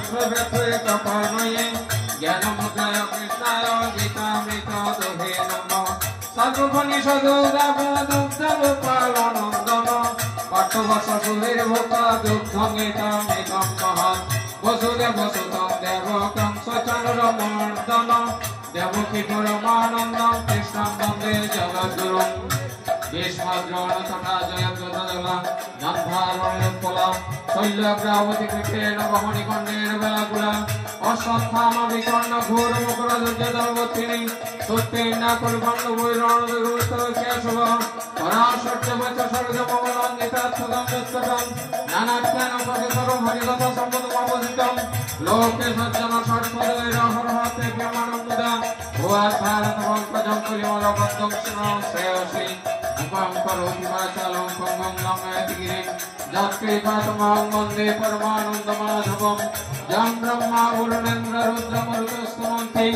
তত্ত্বব্রতে কপনয়ে জ্ঞানমুদ্রায় কৃষ্ণায় গীতামৃত দোহে নমঃ সর্বোপনিষদো দুগ্ধগোপালানন্দন পাঠ্যবর্ষ সুধীর ভোক্তা দুগ্ধঙ্গিতমিদং মহৎ বসুদেব সুতং দেবকং সচন্দ্রমর্দন দেবকী পরমানন্দং কৃষ্ণং বন্দে জগদ্গুরুং ভীষ্মদ্রোণ তথা জয়দ্রথজলা গান্ধারণ্যোৎপলা শৈলগ্রাবতী কৃষ্ণেন বহনিকণ্ডের বেলাগুলা অশ্বত্থামা বিকর্ণ ঘোর মুকুরদুর্যদর্বত্রিণী সত্যেন্না কুলকণ্ড বৈরণদুর্গোত্তরকেশব পরাশর্যবচ সরজমবলঙ্গিতাচ্ছদং যৎকটং নানাখ্যান প্রতিসরম হরিকথা সম্পদমবধিতং লোকে সজ্জন ষট্পদৈরহরহতে প্রিয়মাণং মুদা ভুয়াচ্ছাদন পঙ্কজং কুলিমলবদ্ধং শ্রেয়সী উপং কरोति वाचालं पङ्गुं लङ्घयति गिरिं यत्कृपातमहं वन्दे परमानन्दमाधवं यं ब्रह्मा वरुणेन्द्र रुद्रमरुतस्तमन्ति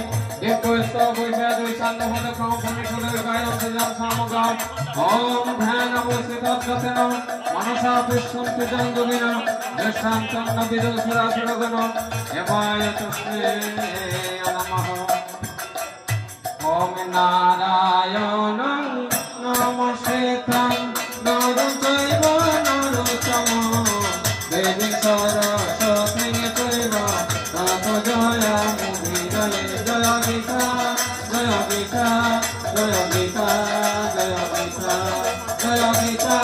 दिग्गजस्तवैशाद्वैशान्तपदक्रमफणिषुदर्गायं सामगाम् ॐ ध्यानमोऽस्तितद्गतेन मनसा पुष्पन्ति जङ्गुविना यशान्तं न विदुषुरासुरगण एवाय तस्मै नमः ॐ नारायणं नमस्कृतं नरं चैव नरोत्तमं देवीं सरस्वतीं चैव ततो जयमुदीरये जय गीता जय गीता जय गीता जय गीता जय गीता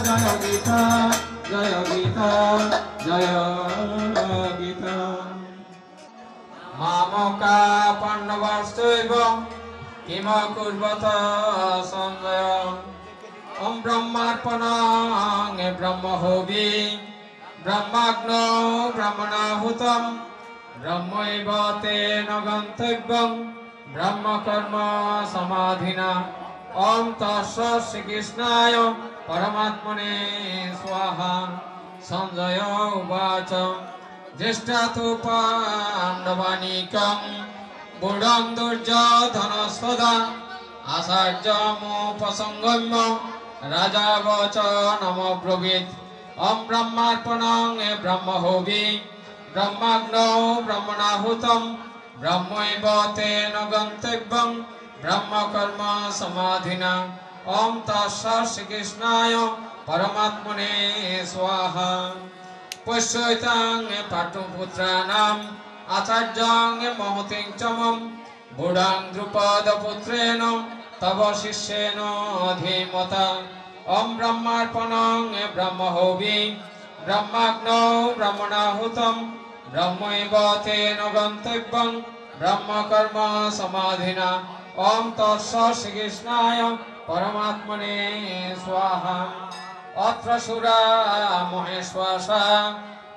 जय गीता जय गीता जय गीता मामका पाण्डवाश्चैव किम कुर्वत सञ्जय ॐ ब्रह्मार्पणं ब्रह्महोवि ब्रह्माग्नौ ब्रह्मणाहुतं ब्रह्मैव तेन गन्तव्यं ब्रह्मकर्म समाधिना ॐ तत्सत् श्रीकृष्णाय परमात्मने स्वाहा सञ्जय उवाच ज्येष्ठा तु पाण्डवानीकं बुढं दुर्योधनस्तदा आचार्यमुपसंगम्य राजा वचनमब्रवीत् ॐ ब्रह्मार्पणं ब्रह्महोवि ब्रह्माग्नौ ब्रह्मणाहुतं ब्रह्मैव तेन गन्तव्यं ब्रह्मकर्म समाधिना ॐ तत्सत् श्रीकृष्णाय परमात्मने स्वाहा पश्यतां पाटुपुत्राणाम् आचार्यं महतिं च मम बुढां द्रुपदपुत्रेण तव शिष्येन धीमता ॐ ब्रह्मार्पणं ब्रह्महोवि ब्रह्माग्नौ ब्रह्मणाहुतं ब्रह्मैव तेन गन्तव्यं ब्रह्मकर्म समाधिना ॐ तत्सत् श्रीकृष्णाय परमात्मने स्वाहा अत्र सुरा महेश्वासा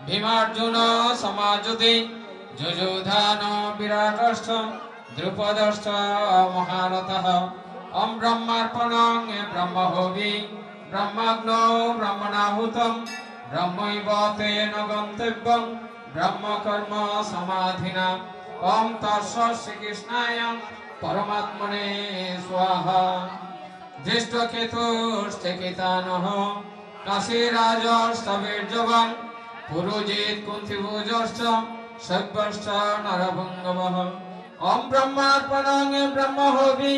भीमार्जुन समाजुति जुजुधान विराटश्च द्रुपदश्च महारथः ॐ ब्रह्मार्पणं ब्रह्महोवि ब्रह्माग्नौ ब्रह्मणाहुतं ब्रह्मैव तेन गन्तव्यं ब्रह्मकर्म समाधिना ॐ तत्सत् श्रीकृष्णाय परमात्मने स्वाहा ज्येष्ठकेतुश्चेकितानः काशीराजस्तवीर्यवान् पुरुजित् कुन्तिभुजश्च शैब्यश्च नरभुङ्गवः ॐ ब्रह्मार्पणं ब्रह्महोवि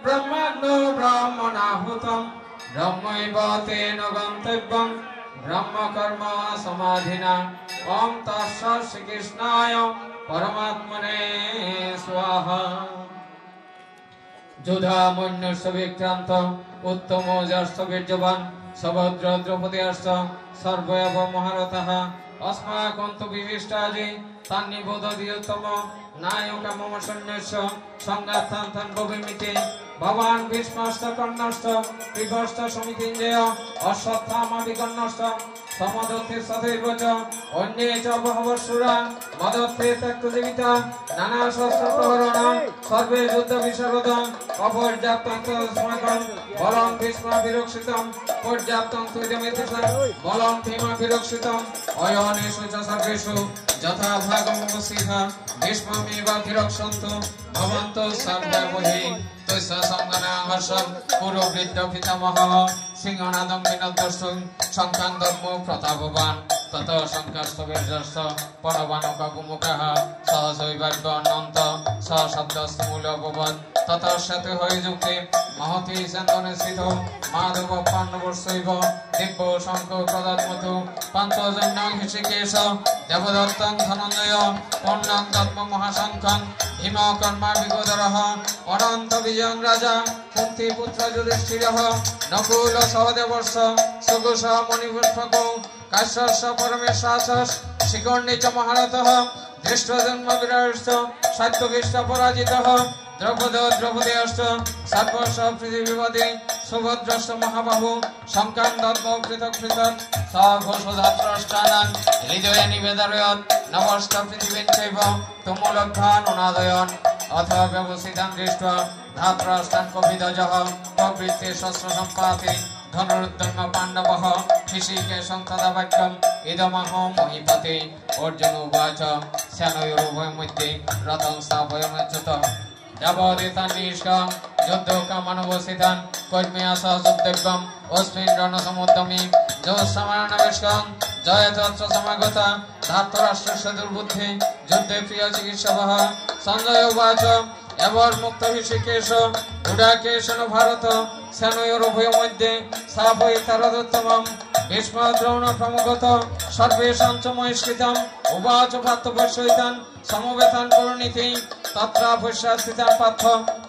ब्रह्माग्नौ ब्रह्मणाहुतं ब्रह्मैव तेन गन्तव्यं ब्रह्मकर्म समाधिना ॐ तत्सत् श्रीकृष्णाय परमात्मने स्वाहा युधामन्युश्च विक्रान्त उत्तमोजश्च वीर्यवान् सभद्र द्रौपदीश्च सर्वे एव महारथः अस्माकं तु विशिष्टाजि तान्निबोधयतम नायक मम सैन्यस्य संघातान्तं भविमिति भवान् भीष्मश्च कर्णश्च कृपश्च समितिञ्जय अश्वत्थामा विकर्णश्च समदत्ते सदैव च अन्ये च बहवः शूरा मदत्ते त्यक्तजीविता नानाशस्त्रप्रहरणा सर्वे युद्धविशारद अपर्याप्तं तस्माकं बलं भीष्माभिरक्षितं पर्याप्तं त्वदमितिषा बलं भीमाभिरक्षितम् अयनेषु च सर्वेषु यथा भागमुपस्थिता भीष्ममेवाभिरक्षन्तु भवन्तु सर्वे मुहि तस्य संगनाहर्षं पुरोवृद्ध पितामहः सिंहनादं विनद्दर्शुं शङ्कां धर्मो प्रतापवान् তত সংখ্যাস্তবেজস্ত পরবানকাগুমুখः সহজৈবাগ্যনন্ত সশব্দস্তমূলভবৎ ততঃসতে হয়ে যুক্তে মহতি চন্দনে স্থিত মাধব পাণ্ডবর্ষৈব দিব্য শঙ্খ প্রদত্মত পঞ্চজন্য হৃষিকেশ দেবদত্তং ধনঞ্জয় পূর্ণং তত্ম মহাশঙ্খং ভীম কর্মা বিগোদরः অনন্ত বিজয়ং রাজা কুন্তিপুত্র যুধিষ্ঠিরः নকুল সহদেবর্ষ সুঘোষ মণিপুষ্পকো কাশ্যস্য পরমেশ্বরাস শিকর্ণি চ মহারথः ধৃষ্টজন্ম বিরাষ্ট সাত্যকীষ্ট পরাজিতः দ্রৌপদেয়শ্চ সর্বস্ব পৃথিবীপতি সুভদ্রশ্চ মহাবাহু শঙ্কাং দদ্মৌ পৃথক পৃথক স ঘোষধাত্রষ্টানাং হৃদয়ে নিবেদয়ৎ নমস্ত পৃথিবীং চৈব তুমুলঘ্রানুনাদয়ন অথ ব্যবসিতাং দৃष्ट्वा ধাত্রষ্টাং কপিদজः প্রবৃত্তে শস্ত্র সম্পাতে ধনুরুদ্যম্য পাণ্ডবः হৃষিকেশং তদা বাক্যম ইদমহো মহীপতে অর্জুন উবাচ সেনয়োरुभयोः मध्ये রথং স্থাপয়াম্যচ্যুত যাবদেতান্নিষ্কাম যুদ্ধকামানবস্থিতান কর্মীয়া সহ যুদ্ধব্যম অস্মিन् রণসমুদ্যমী যোঃসমানবেশকং জয়তত্র সমাগতা ধার্তরাষ্ট্রস্য দুর্বুদ্ধি যুদ্ধে প্রিয় চিকিৎসকः সঞ্জয় উবাচ এবার মুক্ত হৃষিকেশ গুডাকেশন ভারত সেনয়োरुभयोः मध्ये স্থাপয়িতারদুত্তমম ভীষ্ম দ্রোণ প্রমুখত সর্বেষাং চ মহিষ্কৃতম উবাচ ভ্রাতৃপশ্যৈতান সমবেতান করুণীতি তত্রাভস্যাস্থিতান পার্থ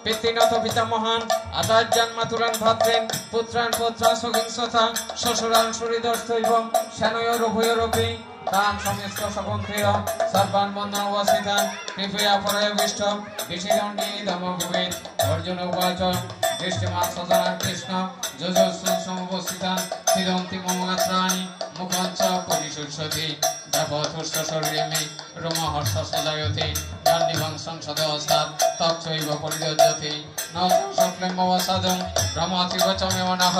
পিতৃনত পিতামহান আচার্যান মাতুরান ভ্রাতৃন পুত্রান পুত্রা সহিংসতা শ্বশুরান সুহৃদস্থৈব সেনয়োरुभयोरपि তান সমস্ত সপন্থেয় সর্বান বন্ধন অবস্থিতান কৃপয়া পরয়বিষ্ট বিশিদণ্ডী দমভুবেন অর্জুন উবাচ দৃষ্টিমাৎ সজনান কৃষ্ণ যজস্বং সমবস্থিতান ছিদন্তি মম গাত্রাণি মুখঞ্চ পরিশুষ্যতি দেবতুষ্ট শরীরে মে রোমহর্ষ সজায়তে গান্ডিভং সংসদস্তাৎ তচ্চৈব পরিদজ্যতে ন সংক্লেম্ববসাদং ভ্রমতিব চ মে মনঃ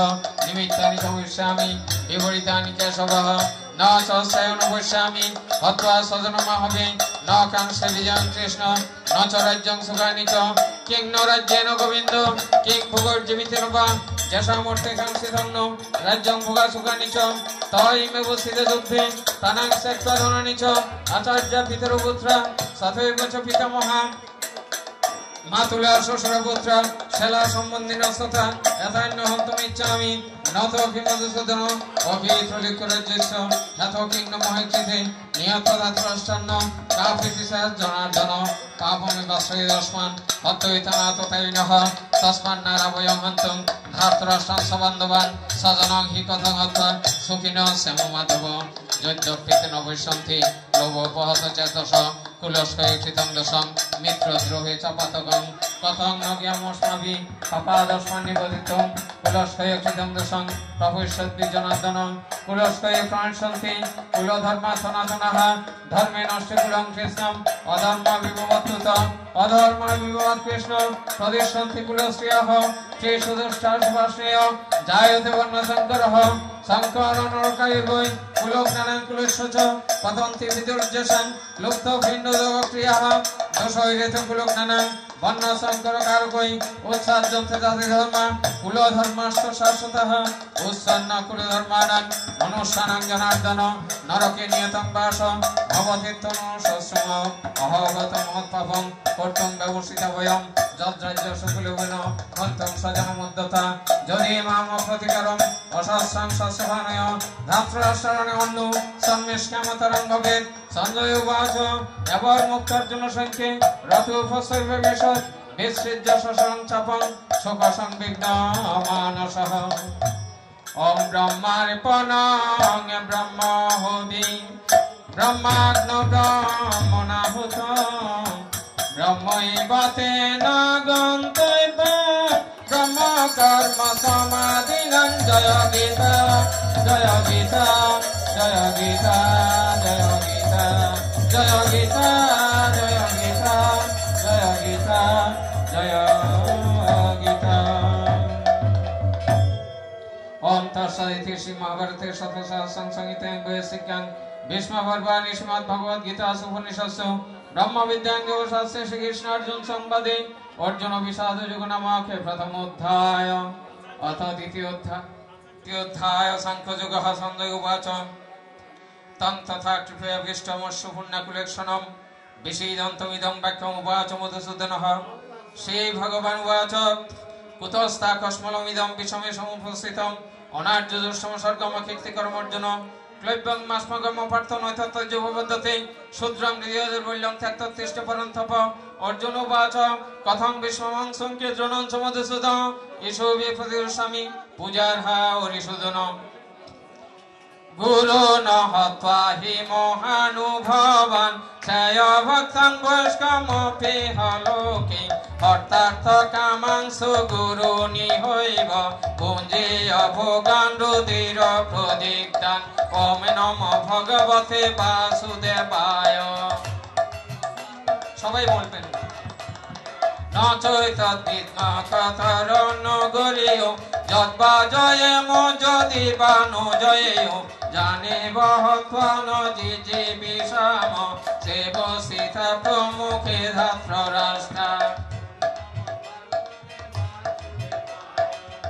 নিমিত্তানি সমস্যামি বিপরীতানি কেশবः ন সহস্রায়ণ পশ্যামি হত্বা স্বজনমাহবে ন কাংক্ষে বিজয়ং কৃষ্ণ ন চ রাজ্যং সুখানি চ কিং ন রাজ্যেন গোবিন্দ কিং ভোগর্জীবিতেন বা যশামূর্তে কাংক্ষিতং ন রাজ্যং ভোগা সুখানি চ তয়ৈমেব স্থিতে যুদ্ধে তানাং ত্যক্ত্বা ধনানি চ আচার্য পিতরপুত্রা তথৈব চ পিতামহা মাতুলা শ্বশুরপুত্র শেলা সম্বন্ধিন তথা এতান্য হন্তমিচ্ছামি নত ভীমধুসূদন অভিত্রলিকরাজ্যস্য যথ কিং ন মহেক্ষিতে নিহত ধাত্রষ্টান্ন কাপিতিসার জনার্দন পাপমে বাশ্রয়দস্মান হত্যৈতানাথ তৈনঃ তস্মান্নারাভয়ং হন্তং ধাত্রষ্টান সবান্ধবান সজনং হি কথং হত্যা সুখিনঃ শ্যাম মাধব যদ্যপ্যেতে ন পশ্যন্তি লোভোপহত চেতস কুলস্কয়ে কৃতং দোষং মিত্রদ্রোহে চ পাতকং কথং ন জ্ঞামস্মাভি পাপাদস্মান নিবদিতং কুলস্কয়ে কৃতং দোষং প্রভুষ্যদ্বি জনার্দনং কুলস্কয়ে প্রাণসন্তি কুলধর্মা সনাতনঃ ধর্মে নষ্টে কুলং কৃষ্ণম অধর্ম বিভবত্যুত অধর্ম বিভবৎ কৃষ্ণ প্রদিশন্তি কুলশ্রিয়ঃ তে সুদুষ্টা শুভাশ্রেয় জায়তে বর্ণশঙ্করঃ শঙ্কর নরকায়বৈ কুলজ্ঞানাং কুলস্য চ পতন্তি বিদুর্যসং লুপ্ত ভিন্ন যোগক্রিয়াঃ দোষৈরেত কুলজ্ঞানাং বর্ণ শঙ্কর কারকৈ উৎসাহযন্তে জাতি ধর্ম কুলধর্মাস্ত শাশ্বতঃ উৎসন্ন কুলধর্মানাং মনুষ্যানাং জনার্দন নরকে নিয়তং বাস ভবতীর্থনো সশ্রম অহগত মহৎপাপং কর্তুং ব্যবসিতা বয়ম যদ্রাজ্য সুকুলবেন হন্তং স্বজনমুদ্যতা যদি মাম প্রতিকারম অসহস্রাং সস্যভানয় ধাত্ররাষ্ট্রণে অন্য সম্মিষ্কামতরং ভবেৎ সঞ্জয় উবাচ এবার মুক্তার্জুন সংখ্যে রথ উপস্থৈবে বেশৎ বিসৃজ্য শশং চাপং শোক সংবিঘ্ন মানসঃ ওম ব্রহ্মার্পণং ব্রহ্মহোমি ব্রহ্মাগ্ন ব্রহ্মণাহুত ব্রহ্মৈবতেন গন্তব্য ব্রহ্ম কর্ম সমাধিনাং জয় গীতা জয় গীতা জয় গীতা জয় গীতা জয় গীতা জয় গীতা জয় গীতা জয় গীতা। ओम तत्सदिति श्री महाभारते शतसहस्रं संहितायां वैयासिक्यां भीष्मपर्वाणि श्रीमद् भगवद गीता उपनिषत्सु ब्रह्म विद्यां योगशास्त्रे श्री कृष्ण अर्जुन संवादे अर्जुन विषाद युग नामके प्रथम अध्याय अथ द्वितीय अध्याय सांख्य युगः संजय उवाच तं तथा कृपयाभिष्टमस्सु पुण्यकुलेक्षणं विषीदन्तमिदं वाक्यम् उवाच मधुसूदनः श्री भगवान् उवाच कुतस्ताकस्मलमिदं विषमे समुपस्थितम् अनार्यजुष्टम सर्गमकीर्तिकर्मर्जुन क्लैब्यं मास्मगम पार्थ नैतत्तज्जुभवदते शूद्रं हृदयदुर्बल्यं त्यक्ततिष्ठ परन्तप अर्जुन उवाच कथं विश्वमं संकीर्तनं च मधुसूदन ईशो विप्रतिष्ठामि पूजार्हा हरिसूदन गुरु न हत्वा हि महानुभावान् क्षय भक्तं वैष्कमपि हलोके अर्थार्थ कामांसु गुरुनि हयैव पुञ्जेय भोगान् रुधिर प्रदिग्धान् ओम नमो भगवते वासुदेवाय সবাই বলবেন न चैतद्विद्मा कथारण्य गरीयो यद्बाजये मो यदि बानो जयेयो जाने बहत्वा न जिजीविषाम सेवसिता प्रमुखे धात्रराष्ट्रा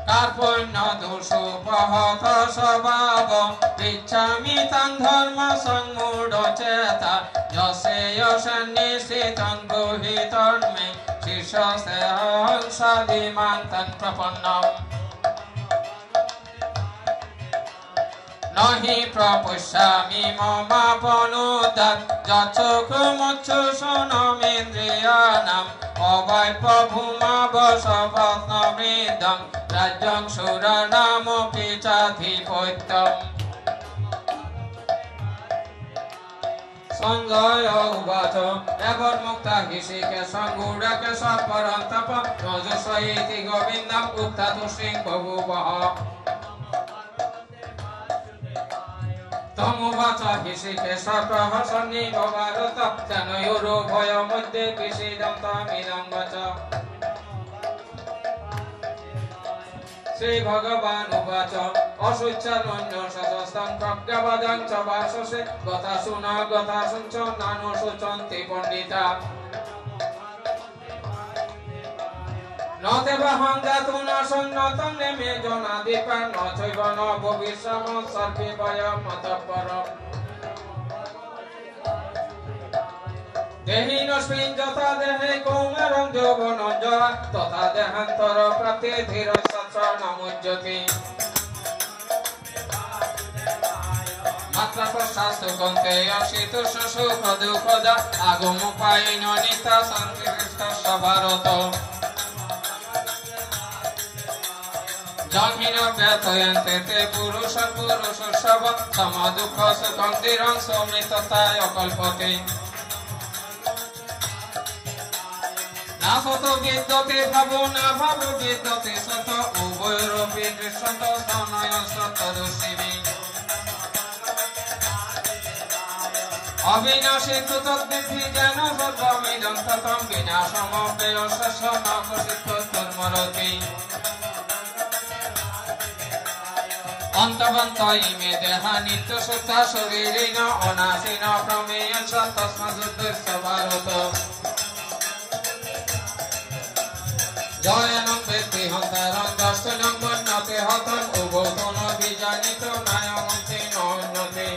कार्पण्य दोषोपहत स्वभाव पृच्छामि तं धर्म संमूढचेता यस्य यशन्निश्चितं गृहीतं मे शिष्यस्य हंसादिमां तं प्रपन्नम् न हि प्रपुष्यामि ममापनुदात् यच्छोकमुच्छोषणमिन्द्रियाणाम् अवैपभूमावशपत्नमृदं राज्यं सुराणामपि चाधिपत्यम् संजय उवाच एवन्मुक्ता ऋषिकेशं गूढकेशः परन्तप रजस्वैति गोविन्दम् उक्ता तुष्टिं बभूवः तमुवाच ऋषिकेश प्रहसन्निव भारत जनयोरुभयोर्मध्ये विषीदन्तमिदं वच श्रीभगवान् उवाच अशुच्यन्यो सतस्तं प्रज्ञावदं च वाससे गतासु न गतासु च नानुशोचन्ति पण्डिता न देवहं जातु न सन्नतं नेमे जनाधिपा न चैव न भविष्याम सर्वे वयमतः परम् देहिनस्मिन् यथा देहे कौमारं यौवनं जरा तथा देहान्तर प्राप्ते धीरसत्सनमुज्यते मात्रा प्रशास्तु कौन्तेय शीतोष्णसुखदुःखदा आगमोपायेन नित्या शान्तिर्ष्टस्य भारत जन्मिन व्यथयन्ते ते पुरुषं पुरुषोत्सव तम दुःख सुखं धीरं सौमृतताय कल्पते न सतो विद्यते भावो न भावो विद्यते सत उभयोरपि दृश्यन्त तनयस्तदुषिभिः अविनाशी तु तद्विद्धि ज्ञान सर्वमिदं ततं विनाशमप्ययस्य न कश्चित् तन्मरति अंतवंत इमे देहा नित्य सुता शरीरेण अनाशिन प्रमेयं च तस्मादुद्धस्य भारत जयनं वेत्ति हन्तरं दर्शनं मन्यते हतं उभो न विजानीतो नायमन्ति नोन्यते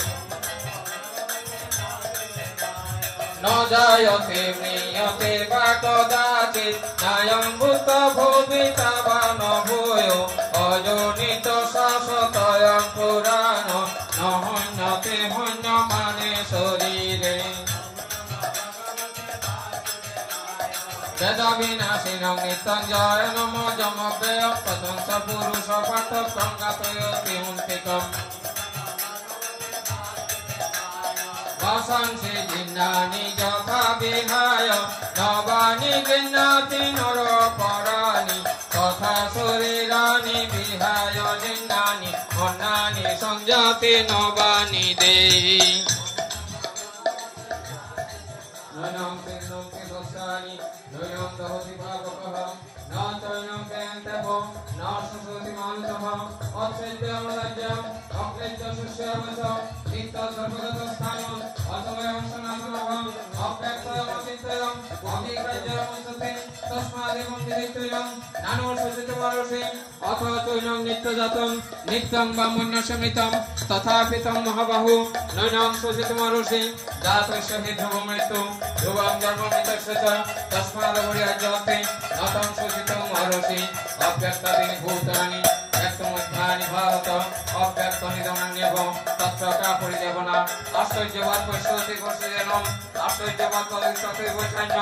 न जायते म्रियते वा कदाचित् नायं भूत भूमिता वा न भूयो अजोनित शाश्वतयं पुराण न हन्यते हन्यमाने शरीरे वेदविनाशिनं नित्यं जयनमजमव्ययं पतं स पुरुषपार्थं गातयति हुन्तिकम् वासंसि जिन्नानि यथा विहाय नवानि गृह्णाति नरपराणि तथा शरीराणि विहाय जिन्नानि अन्नानि संजाति नवानि देहि नयनं पिन्नन्ति सस्यानि नयनं दहति पावकः न चैनं पेयन्ते भो न सुसुति मानुषः अक्षेद्यमलज्जं অক্লেচ্ছ সুস্ববচ চিত্ত সর্বগত স্থান অসময়ং সনাতনভং অব্যক্তয়ং অচিন্তয়ং অবিগ্রহ্যং সতে তস্মাদেবং বিদিতয়ং নানো সচিতমরসি অথ চৈনং নিত্যজাতং নিত্যং ব্রাহ্মণ্যস্য মৃতং তথাপিতং মহাবাহু নৈনং সচিতমরসি জাতস্য হি ধ্রুবমৃত্যু ধ্রুবং জন্মমৃতস্য চ তস্মাদপরিহার্যতে নতং সচিতং মহর্ষি অব্যক্তাদীনি ভূতানি ব্যক্তমধ্যানি ভারত অব্যক্ত নিধনান্যেব তত্র কাপরিদেবনা আশ্চর্যবাদ পশ্যতি পশ্যজনম আশ্চর্যবাদ তদিষ্টতে বৈষান্য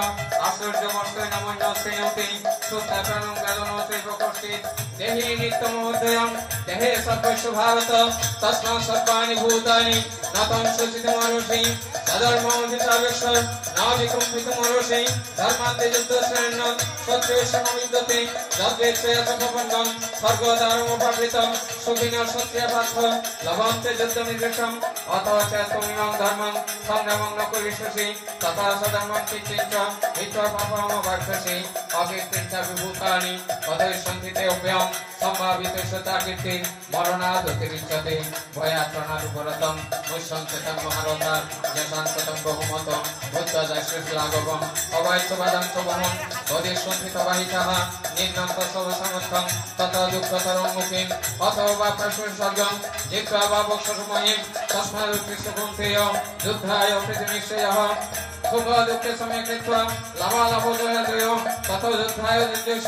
আশ্চর্যবস্তৈ নমন্য শ্রেয়তি শুদ্ধাপ্রাণং বেদনতে প্রকর্ষিত দেহি নিত্যমহোদয়ং দেহে সর্বস্ব ভারত তস্মাৎ সর্বাণি ভূতানি নতং সচিতমহর্ষি সধর্মোধিতাবেশ্বর নাবিকম্পিতমহর্ষি ধর্মান্তে যুদ্ধশ্রেণ্য সত্যেশ্বরমিদ্যতে যদ্বেচ্ছয়চপন্নং স্বর্গদ্বারমুপাবৃতং সুবিনর সত্যপার্থ লভন্তে যুদ্ধনির্দেশম অথ চ ত্বমিমং ধর্মং সংগ্রামং ন করিষ্যসি তথা সধর্মং চিত্তিঞ্চ হিত্বা পাপমবাক্ষসি অকীর্তিঞ্চ বিভূতানি অধৈষ্যন্তি তে অভ্যং সম্ভাবিতস্যতা কীর্তির মরণাদতিরিচ্যতে ভয়াত্রণাদুপরতং মুষ্যঞ্চতং মহারথার যশান্ততং বহুমত বুদ্ধদাস্যশ্লাঘবং অবাইত্যবাদং চ বহন অধীষ্যন্তি বাহিতাঃ নির্নন্ত সবসমর্থং তত দুঃখতরং মুখিম অথবা প্রশ্নসর্গং জিত্বা বা বক্ষসমহিম তস্মাদুৎকৃষ্টপন্থেয় যুদ্ধায় প্রতিনিশ্চয়ঃ শুভ দুঃখে সময়ে কৃত্বা লাভালাভ জয়জয় ততো যুদ্ধায় নির্দেশ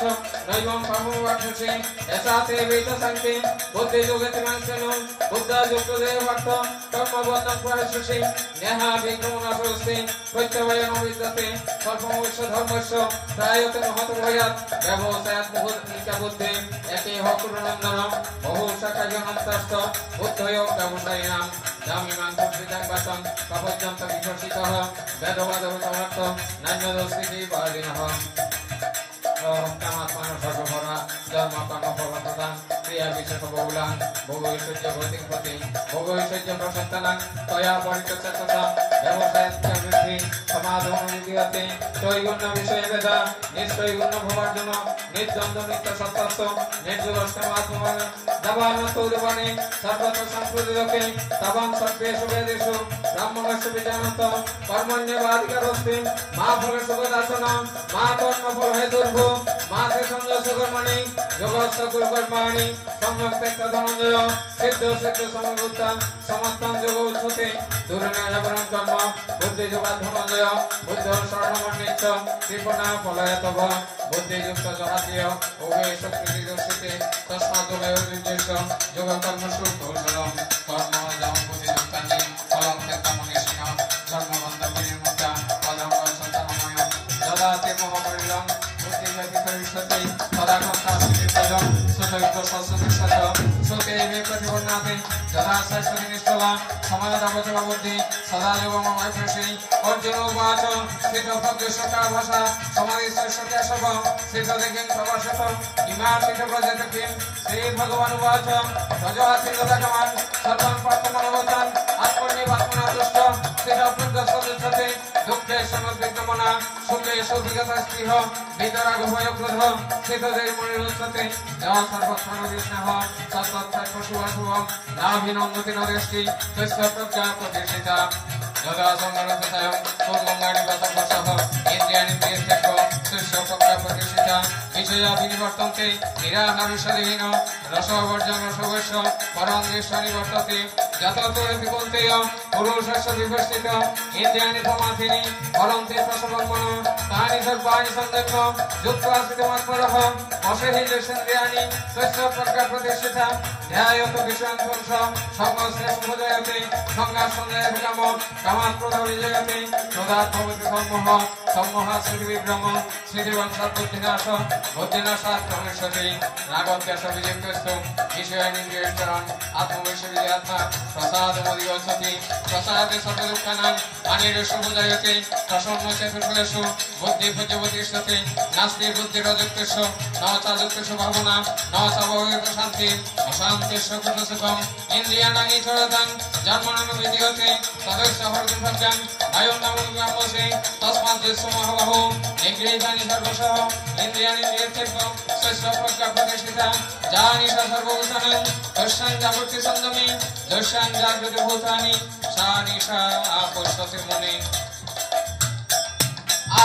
নৈবং পাপমবাক্ষসি এসাতে বেদশান্তি বুদ্ধি যোগেতি মানসেন বুদ্ধা যুক্তদেহ ভক্ত কর্মবন্ধং পরিশুষি নেহা বিক্রমণাসস্তি প্রত্যবয়ন বিদ্যতে সর্বমস্য ধর্মস্য প্রায়তে মহৎ ভয়াৎ ব্যবসায়াৎ মুহূর্তিকা বুদ্ধি একে হকুরনন্দন বহু শাখাজনন্তস্ত বুদ্ধয় ব্যবসায়িনাম দামিমাং কুৎসিতাং বাচন প্রপদ্যন্ত বিকর্ষিতঃ বেদবাদবতমর্থ নান্যদস্তি বাদিনঃ কামাত্মান সর্বভরা ধর্ম কর্মফলপ্রদান ক্রিয়া বিশেষ বহুলাং ভোগৈশ্বর্য গতিপতি ভোগৈশ্বর্য প্রসত্তানাং তয়া পরিচর্যা ব্যবসায়বৃদ্ধি সমাধমনিদিয়তে ত্রৈগুণ্য বিষয়ে বেদা নিশ্চৈগুণ্য ভবার্জুন নির্দ্বন্দ্ব নিত্য সত্যস্ত নির্যুগষ্টমাত্মভাবে দাবানতৌদবাণী সর্বত্র সংস্কৃতিলোকে তবাং সর্বেষু বেদেষু ব্রাহ্মণস্য বিজানত কর্মণ্যবাধিকারস্তি মা ফলেষু দাসনম মা কর্মফল হেতুর্ভু মা তে সঞ্জস্য কর্মণি যোগস্য কুলকর্মাণি সম্যক ত্যক্ত ধনঞ্জয় সিদ্ধ সিদ্ধ সমভূতাং সমত্তং যোগ উচ্যতে দুরন্যায়বরং কর্ম বুদ্ধিযোগাৎ ধনঞ্জয় বুদ্ধর শরণমন্নিচ্ছ কৃপণা ফলয়তভ বুদ্ধিযুক্ত জহাতীয় উভয় শক্তি দর্শিতে তস্মাৎ যোগের নির্দেশ যোগ কর্মসু কৌশলম কর্ম যেমন বুদ্ধিযুক্তানি ফলং ত্যক্তমনীষিণ ধর্মবন্ধ পরিমুক্তা পদং সন্তময় যদাতে মহাপরিলং বুদ্ধিব্যতিকরিষ্যতি তদা কর্তাস্তিপদং সুচৈত্য সৎসুতিষ্ঠত সুতে মে প্রতিপন্নাতে যথা শাশ্বতী নিষ্ঠবা সমাদাবচল বুদ্ধি সদা যোগমময়প্রসি অর্জুন উবাচ স্থিতভগ্যশ্বতা ভাষা সমাধিশ্বতা সব স্থিত দেখেন প্রভাষত ইমা স্থিত প্রজাতকিম শ্রী ভগবান উবাচ রজহাসিন্দতাকমান সর্বং পার্থমনবতান আত্মনিবাত্মনা দুষ্ট স্থিত প্রজ্ঞসদুচ্ছতে দুঃখে সমদ্বিগ্নমনা সুখে সৌভিগতা স্পৃহ বিতরাগ ভয় ক্রোধ স্থিতদের মনিরুচ্ছতে দেওয়া সর্বত্রণবিষ্ণহ সত্তত্থায় পশুবাশুভম নাভিনন্দতি নদৃষ্টি তস্য প্রজ্ঞা প্রতিষ্ঠিতা যদা সংগণতায়ং পূর্বঙ্গানি বাতবসহ ইন্দ্রিয়াণি প্রিয়ত্যক্ষ তস্য প্রজ্ঞা প্রতিষ্ঠিতা বিষয়া বিনিবর্তন্তে নিরাহারুষদেহীন রসবর্জন রসবস্য পরং দৃষ্টা নিবর্ততে যততোরপি কৌন্তেয় পুরুষস্য বিভষ্টিত ইন্দ্রিয়াণি প্রমাথিনি ফলন্তে প্রসবর্মণ তানি সর্বাণি সন্দর্ভ যুক্ত্বা স্থিতমাত্মরঃ বশেহিন্দ্রিয়াণি তস্য প্রজ্ঞা প্রতিষ্ঠিতা ধ্যায়ত বিষয়ান পুরুষ সঙ্গস্যে শুভজয়তে সংজ্ঞাসঞ্জয়ভিরাম কামাত্মধ বিজয়তে তদাৎ ভবতি সম্মোহ সম্মোহা স্মৃতিবিভ্রম স্মৃতিবংশাদ্বুদ্ধিনাশ বুদ্ধিনাশাৎ প্রণশ্যতি রাগদ্বেষ বিজিক্তস্তু বিষয়ানিন্দ্রিয়চরণ আত্মবৈশ্ববিজয়াত্মা প্রসাদমধিগচ্ছতি প্রসাদে সর্বদুঃখানাং হানিরেষু বুজয়তে প্রসন্ন চেতুষু বুদ্ধি ভুজবতিষ্ঠতে নাস্তি বুদ্ধিরযুক্তেষু ন চা যুক্তেষু ভাবনা ন চা ভবেত শান্তি অশান্তিস্য কুতসুখম ইন্দ্রিয়াণাং ইতরতাং জন্মনাং বিধিয়তে তদস্য হরগুণভজ্ঞাং আয়ং নামং ব্রহ্মসে তস্মাৎ যস্য মহাবাহো নিগৃহীতানি সর্বসহ ইন্দ্রিয়াণীন্দ্রিয়র্থেভ্যং স্বস্য প্রজ্ঞা প্রতিষ্ঠিতা জানিষা সর্বভূতানাং তস্যাং জাগর্তি সন্দমি দস্যাং জাগ্রতি ভূতানি সা নিশা আপশ্যতি মুনি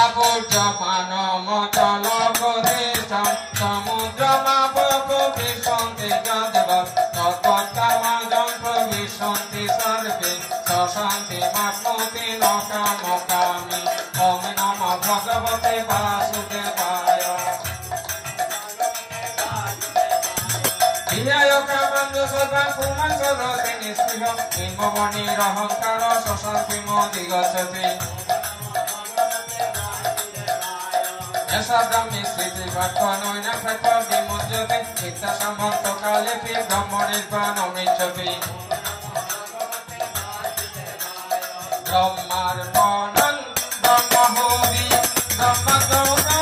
আপূর্যমানমচলবধিষ্ঠং সমুদ্রমাপকৃষ্ণন্তি যদেব তৎকর্মাজং প্রবিশন্তি সর্বে সশান্তিমাপ্নোতি লোকামোকামি ওম নমো ভগবতে বাসুদেবায় ধিয়ায় কামন্দু সর্বাং পুমাং সরতি নিঃস্পৃহ নির্মমনিরহংকার শশান্তিমধিগচ্ছতি यशा ब्रह्मी स्थिति भक्तनोइना भक्त विमुच्यते चित्त समन्त काले पि ब्रह्म निर्वाणमिच्छति ब्रह्मार्पणं ब्रह्महोरि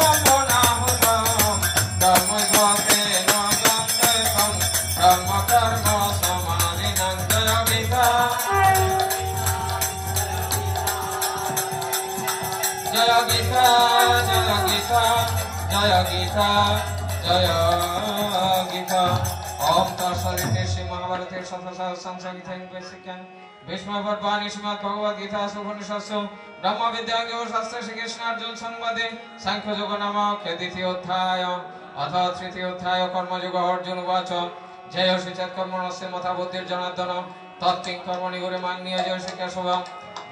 ब्रह्मगौरवनाहुतं ब्रह्मज्योतेन गन्धकं ब्रह्मकर्म समाधिनं जय गीता जय गीता जय गीता जय गीता ओम तत्सदिति श्रीमहाभारते संसंगीतं वैशिक्यं भीष्मपर्वाणि श्रीमद्भगवद्गीता उपनिषत्सु ब्रह्मविद्यां योगशास्त्रे श्रीकृष्ण अर्जुन संवादे सांख्ययोग नामक द्वितीयोऽध्याय अथ तृतीयोऽध्याय कर्मयोग अर्जुन उवाच जय श्रीचत्कर्मणस्य मथा बुद्धिर्जनार्दन तत्किं कर्मणि गुरे मां नियोजय श्रीकेशव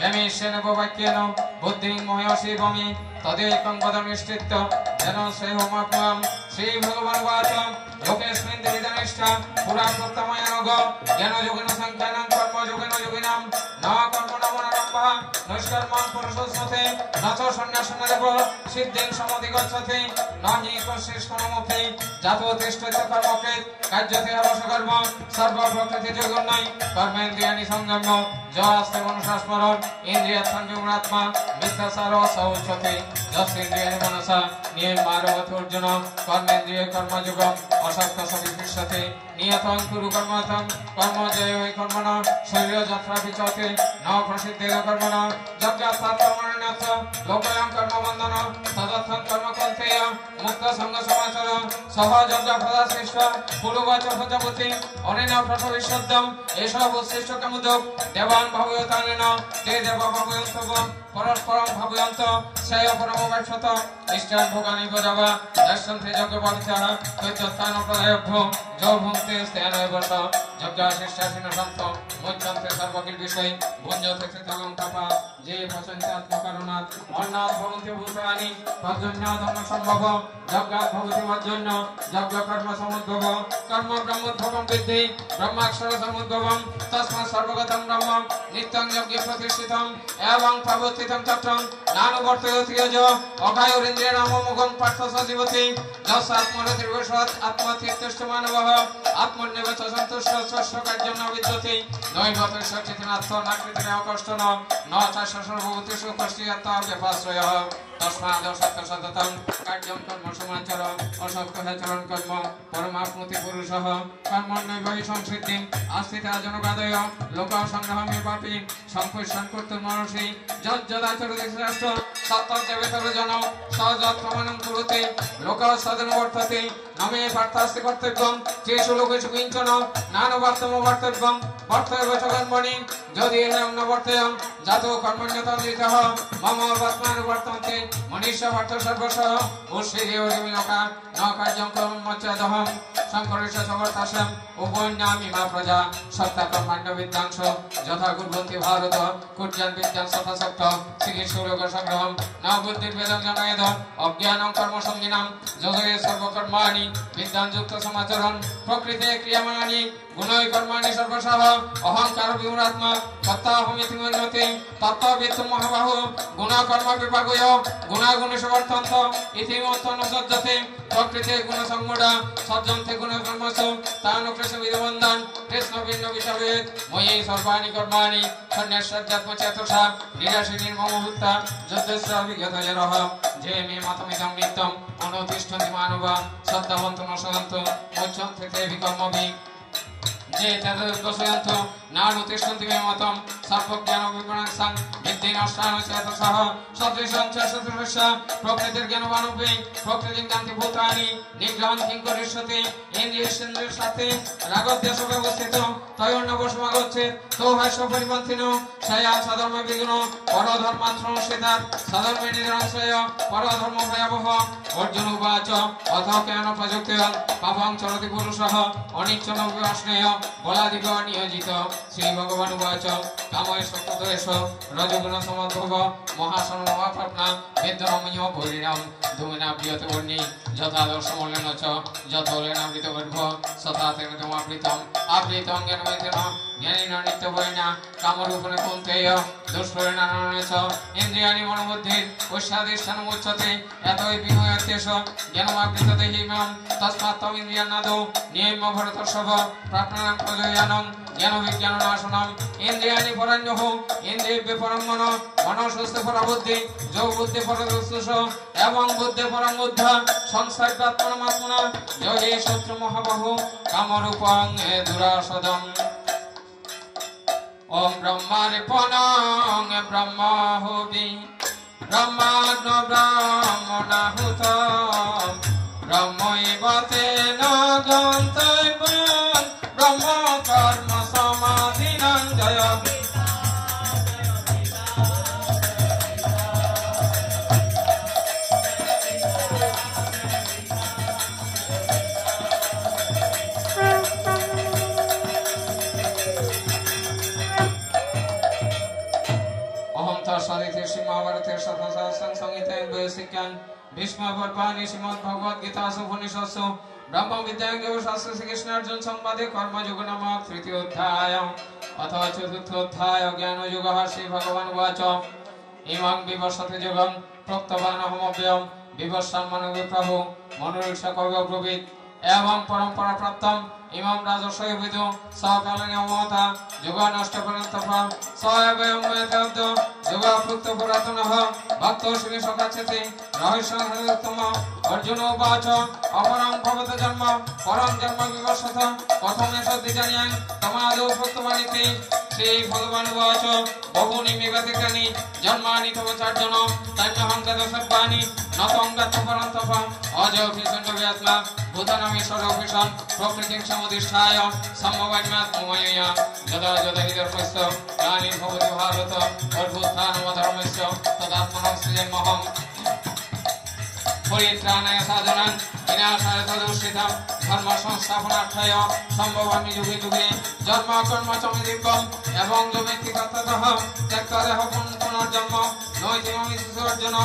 व्यमेशेन वाक्येन बुद्धिं मोहयसि वमि तदेकं वद निश्चित्य येन श्रेयोमाप्नुयां श्रीभगवानुवाच योगेऽस्मिन् द्विविधनिष्ठा पुरा प्रोक्तमयनोग ज्ञानयोगेन संख्यानां कर्मयोगेन योगिनां न कर्मणमनरम्भः नैष्कर्मं पुरुषोऽस्मते न च सन्न्यासनदेव सिद्धिं समधिगच्छति न हि कस्यैष्कर्ममपि जातो तिष्ठति कर्मकृत् कार्यते अवश्यकर्म सर्वप्रकृतिजगन्नै कर्मेन्द्रियाणि संयम्य जस्ते मनुष्यस्मरन् इन्द्रियसंयमात्मा मिथ्याचार सौच्यते यस्येन्द्रियाणि मनसा नियमारभते अर्जुन कर्मेन्द्रिय कर्मयोगम् असक्तः सविशिष्यते नियतं कुरु कर्मतं कर्मजयो हि कर्मणा शरीरयात्रा विचते न प्रसिद्धेन कर्मणा यज्ञात् कर्मण्यथ लोकयं कर्मबन्धन तदर्थं कर्म कौन्तेय मुक्तसङ्गसमाचार सह यज्ञफलश्रेष्ठ पूर्ववाच प्रजापति अनेन प्रसविष्यद्यम् एषः वसिष्ठकमुदक देवान् भावयतानेन ते देवा भावयन्तव परस्परं भावयन्त श्रेय परमवैक्षत इष्टान् भोगानि भजावा दर्शन्ते यज्ञफलितः तज्जत्तान प्रदायभ्यो जो भुङ्क्ते स्तेन एव स यज्ञशिष्टासिन सन्त मुच्यन्ते सर्वकिल विषये भुञ्जते कृतगं तपा जे पचन्ते आत्मकरुणात् अन्नात् भवन्ति भूतानि तज्जन्याधर्म सम्भव यज्ञात् भवति मज्जन्य यज्ञकर्म समुद्भव कर्म ब्रह्मोद्भवं विद्धि ब्रह्माक्षर समुद्भवं तस्मात् सर्वगतं ब्रह्म नित्यं यज्ञे प्रतिष्ठितम् एवं प्रवर्तितं तत्रं नानुवर्तयति यज अकायुरिन्द्रियाणामोघं पार्थ स जीवति यस्यात्मरतिर्वशात् आत्मतीर्थश्च मानवः आत्मन्येव च सन्तुष्टः स्वस्य कार्यं न विद्यते नैव तस्य चितिनात्थ नाकृतिरेव कष्टः न च सर्वभूतेषु कश्चित् व्यपाश्रयः तस्मात् सत्यसततं कार्यं कर्म समाचर असक्तः कर्म परमाप्नोति पुरुषः कर्मण्येव हि संसिद्धिम् आस्थिता जनगादय लोकसंग्रहमे पापि संपुष्टं कर्तुमर्हसि यज्जदाचरति श्रेष्ठ सत्तद्देवेतरजन स यत्प्रमाणं कुरुते लोकः सदनुवर्तते न मे पार्थास्ति कर्तव्यं तेषु लोकेषु किञ्चन नानुवर्तमवर्तव्यं वर्तयेव च कर्मणि यदि अहं न वर्तयामि जातो कर्मण्यतन्त्रितः मम वर्तमानुवर्तन्ते मनीषा वर्त सर्वशः उष्येदेवलोका न कार्यं कर्मच्चदहं शङ्करेश समर्थासम् उपन्यामि मा प्रजा सत्ताकर्माण्य विद्वांस यथा कुर्वन्ति भारत कुर्यान् विद्यान् तथा सप्त श्रीकृष्णलोकसंग्रहं न बुद्धिर्वेदं जनयेद अज्ञानं कर्मसंज्ञिनां जगये सर्वकर्माणि विद्वाञ्जुक्तसमाचरन् प्रकृते क्रियमाणानि गुणै कर्माणि सर्वशः अहंकार विमूढात्मा तत्ताहमिति मन्यते तत्त्ववित्तु महाबाहो गुणकर्म विभागय गुणागुणेषु वर्तन्त इति मत्तो न सज्जते प्रकृते गुणसम्मूढा सज्जन्ते गुणकर्मसु तानु कृष्णविदवन्दन् कृष्णभिन्नविषवेत् मयि सर्वाणि कर्माणि सन्न्यस्याध्यात्मचेतसा निराशि निर्ममभूता यद्यस्य अभिज्ञतजरः जे मे मतमिदं नित्यम् अनुतिष्ठन्ति मानवा श्रद्धावन्तो न सदन्तो मुच्यन्ते ते विकर्मभिः जे तदुपसयन्तो नानुतिष्ठन्ति मे मतं সর্বজ্ঞান বিবরণ সং বিদ্যে নষ্টান চেতসহ সদৃশং চ সদৃশ প্রকৃতির জ্ঞানবানুপে প্রকৃতির জ্ঞানতি ভূতানি নিগ্রহণ কিঙ্করিষ্যতে ইন্দ্রিয়ের সাথে রাগদ্বেষ ব্যবস্থিত তয়র্ণ বসমাগচ্ছে তো ভাষ্য পরিপন্থিন সয়া সধর্ম বিঘ্ন পরধর্মাত্র সেদার সধর্মে নিরাশ্রয় পরধর্ম ভয়াবহ অর্জুন উবাচ অথ কেন প্রযুক্ত পাপং চলতি পুরুষঃ অনিচ্ছন বিবাস্নেয় বলাদিক নিয়োজিত শ্রী ভগবান উবাচ কাময় সত্যদোষ রজগুণ সমদ্ভব মহাসন মহাপ্রজ্ঞা বেদরমণীয় পরিণাম ধূমিনা প্রিয়তে বর্ণি যথাদর্শমূল্যেন চ যথোলেনাবৃত গর্ভ সতা তেন তোমাবৃতম আবৃতং জ্ঞানমেতেন জ্ঞানীন নিত্যবৈনা কামরূপণে কুন্তেয় দুষ্পরিণামে চ ইন্দ্রিয়াণি মনোবুদ্ধির পশ্চাদিষ্ঠানমুচ্যতে এতই বিময়তেষ জ্ঞানমাবৃত দেহিমাম তস্মাৎ তম ইন্দ্রিয়ান্নাদৌ নিয়ম্য ভরতর্ষভ প্রাপ্নানাং প্রজয়ানং জ্ঞান বিজ্ঞান নাশনম ইন্দ্রিয়াণি পরাণ্যহ ইন্দ্রিয়ব্যে পরম মন মনসস্তে পরাবুদ্ধি যৌ বুদ্ধি পরদস্তুষ এবং বুদ্ধি পরম বুদ্ধা সংসারাত্মনাত্মনা যোগে শত্রু মহাবাহু কামরূপং দুরাসদম ওম ব্রহ্মার্পণং ব্রহ্মাহুতি ব্রহ্মাগ্নো ব্রহ্মণাহুত ব্রহ্মৈব তেন গন্তব্যং ব্রহ্ম কর্ম সমাধিনাং জয় মহাভারতের শতসহস্রং সংহিতাং বৈশিক্যাং ভীষ্ম পর্বাণি শ্রীমদ্ ভগবদ গীতা উপনিষৎসু ব্রহ্ম বিদ্যাং যোগশাস্ত্র শ্রীকৃষ্ণার্জুন সংবাদে কর্মযোগ নামক তৃতীয় অধ্যায় অথবা চতুর্থ অধ্যায় জ্ঞান যোগ শ্রী ভগবান উবাচ ইমাং বিবর্ষতে যোগং প্রক্তবানহমব্যয়ম বিবর্ষান্মানবে প্রভু মনোরীক্ষা কর্গব্রবীত एवं परंपरा प्राप्तम इमाम राजस्वय विदु सकालन यमता जुगा नष्ट पर्यंतप सयवयं वेदाब्द जुगा प्रुक्त पुरातनः भक्तो श्री सकाचते रहस्यहृतम अर्जुन उवाच अपरं भवत जन्म परं जन्म विवशत कथमे सद्विजान्यं तमादौ प्रोक्तमानिते श्री भगवान उवाच बहुनि मेघातिकानि जन्मानि तव चार्जन तन्यहं तदसर्वाणि नतं गच्छ परन्तप अजयभिषण्डव्यात्मा भूतानामीश्वरोऽभिषन् प्रकृतिं समुदिष्ठाय सम्भवान्यात्ममयया यदा यदा हि दर्पस्य ग्लानिर्भवति भारत अभ्युत्थानमधर्मस्य तदात्मनः सृजन्महम् परित्राणाय साधनां विनाशाय तदुष्टितं धर्म संस्थापनार्थाय सम्भवामि युगे युगे जन्म कर्म च मे दीर्घम् एवं जो व्यक्ति तत्ततः त्यक्त्वा देह पुनर्जन्म नैतिममि अर्जुन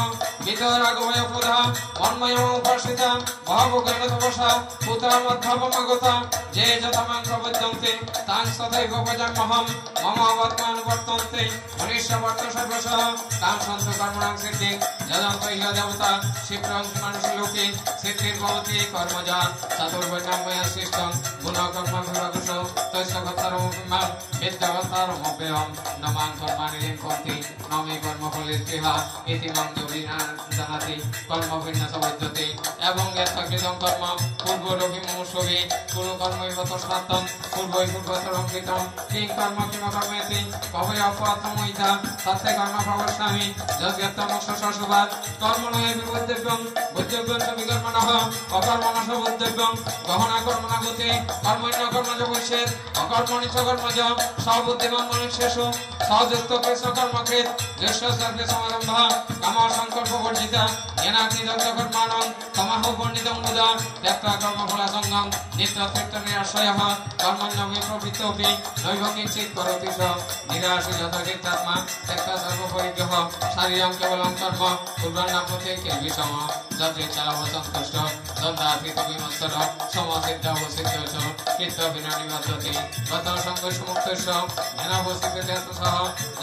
वितरागभय क्रोधा मन्मयोपाश्रिता भावोगेन तपसा पुत्रमध्यापमगता ये यथा मां प्रपद्यन्ते तां तथैव भजाम्यहम् मम वर्तमानुवर्तन्ते मनुष्यवर्त सर्वशः तां सन्तु कर्मणां सिद्धिं यजन्तो ह्य देवता क्षिप्रं मनुष्यलोके सिद्धिर्भवति कर्मजा चतुर्वर्णं मया सृष्टं गुणकर्मभिर्वकुशो तस्य कर्तारमपिमां विद्यावतारमप्यहं न मां कर्माणि लिम्पन्ति न मे कर्मफलेस्पृहा इति मां योगिना जानाति कर्मभिन्नसवद्यते एवं यत्कृतं कर्म पूर्वोरपि मुमुक्षुभिः कुरु कर्मैव तस्मात्तं पूर्वै पूर्वतरं कृतं किं कर्म किमकर्मेति कवय अपराधमयिता तस्य कर्म प्रवक्ष्यामि यद्यत्तमोक्षशुभात् कर्मणो विबुद्धव्यं बुद्धव्यं च विकर्मणः अकर्मणः बुद्धव्यं गहना कर्मणा गते कर्मण्य कर्मज पश्येत् अकर्मणि च कर्मज सबुद्धिमान् मनुष्येषु सयुक्तो कृष्ण कर्मकृत् दृश्य सर्वे समारम्भः कामसङ्कल्पवर्जिता ज्ञानाग्निदग्धकर्माणं तमः वर्णितं मुदा त्यक्त्वा कर्मफलासङ्गं नित्यतृप्तनिराश्रयः कर्मण्यविप्रवृत्तोऽपि नैव किञ्चित् करोति स निराशो यथाचित्तात्मा त्यक्त्वा सर्वपरिग्रहः शारीरं केवलं कर्म कुर्वन्नाप्नोति किल्बिषम् यद्रेच्छालाभसन्तुष्ट दन्तातीतविमत्सरः समसिद्धवसिद्धः च चित्तविनानिवर्तते गतसङ्गसमुक्तस्य ज्ञानावसिद्धतेतसः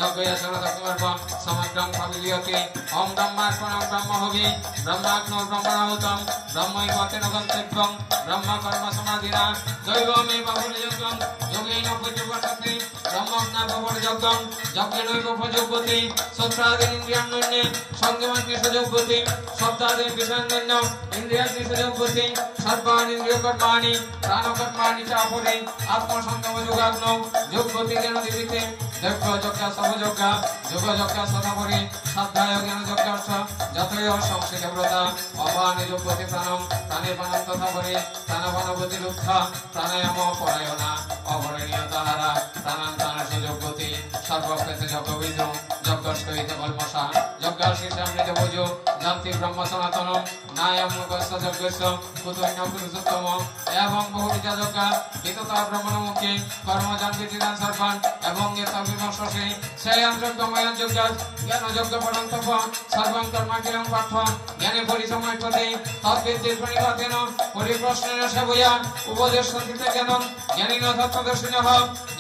यज्ञयाचरदग्निमर्प समग्रं प्रविलीयते ॐ ब्रह्मार्पणं ब्रह्महवि ब्रह्माग्नो ब्रह्मणाहुतं ब्रह्मैव तेन गन्तव्यं ब्रह्मकर्मसमाधिना दैवमेव बलियज्ञं योगेन उपयुज्यते ब्रह्मज्ञानभवनयज्ञं यज्ञेनैव उपयुज्यते सत्रादीनिन्द्रियाण्यन्ये सङ्गमग्निसंयुज्यते शब्दादीन् विषयाण्यन्य इन्द्रियाग्निसंयुज्यते सर्वाणीन्द्रियकर्माणि प्राणकर्माणि च अपरे आत्मसङ्गमयोगाग्नौ युज्यते तेन दिविते দেব্য যজ্ঞ সর্বযজ্ঞ যোগ যজ্ঞ সদাপরি সাধ্যায় জ্ঞান যজ্ঞ যতই সংসিত ব্রতা অবানি যোগ্যতি প্রাণম প্রাণে প্রাণম তথা পরি প্রাণবান গতি লুপ্তা প্রাণায়াম পরায়ণা অপরণীয় তাহারা প্রাণান্তর সুযোগ্যতি সর্বক্ষেত্রে যজ্ঞবিদু যজ্ঞস্থিত কল্মষা যজ্ঞার শীর্ষে অমৃত ভোজো জাতি ব্রহ্ম সনাতনম নায়ম গস্য যজ্ঞস্য কুতৈন্য পুরুষোত্তম এবং বহুবিধা যজ্ঞ বিততা ব্রহ্মণমুখী কর্মজান বিধিদান সর্বান এবং বিমর্শী সেই যজ্ঞময় যজ্ঞ জ্ঞান যজ্ঞ পরন্তপ সর্বং কর্মাখিলং পার্থ জ্ঞানে পরিসময় প্রতি তদ্বিদ্যে প্রণিপাতেন পরিপ্রশ্নেন সেবয়া উপদেশ সন্ধিতে জ্ঞানম জ্ঞানীন তত্ত্বদর্শিনঃ